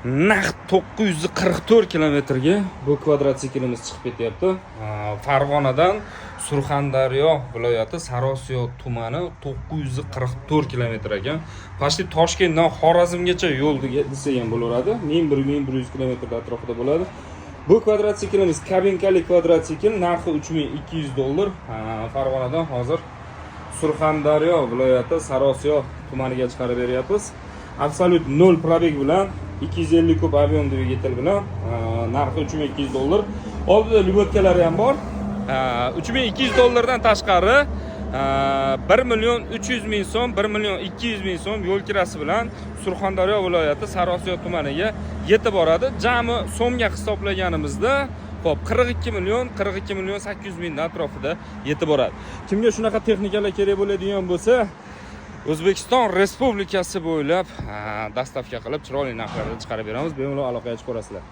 naqd 944 kilometrga bu kvadrotsiklimiz chiqib ketyapti. Farg'onadan Surxondaryo viloyati Sarosiyo tumani 944 kilometr ekan. Pashti Toshkentdan Xorazmgacha yo'l desa ham bo'laveradi. 1100 kilometr atrofida bo'ladi. Bu kvadrotsiklimiz kabinkali kvadrotsikl, narxi $3200. Farg'onadan hozir Surxondaryo viloyati Sarosiyo tumaniga chiqarib beryapmiz. Absolut 0 probeg bilan 250 kub avion dvigatel bilan narxi $3200. Oldida lyubotkalari ham bor. $3200 dan tashqari 1.300.000 so'm, 1.200.000 so'm yo'l kirasi bilan Surxondaryo viloyati Sarosiyo tumaniga yetib boradi. Jami so'mga hisoblaganimizda hop 42.800.000 atrofida yetib boradi. Kimga shunaqa texnikalar kerak bo'ladigan bo'lsa, O'zbekiston Respublikasi bo'ylab dastavka qilib chiroyli narxlarda chiqarib beramiz. Bemalol aloqaga chiqib ko'rasizlar.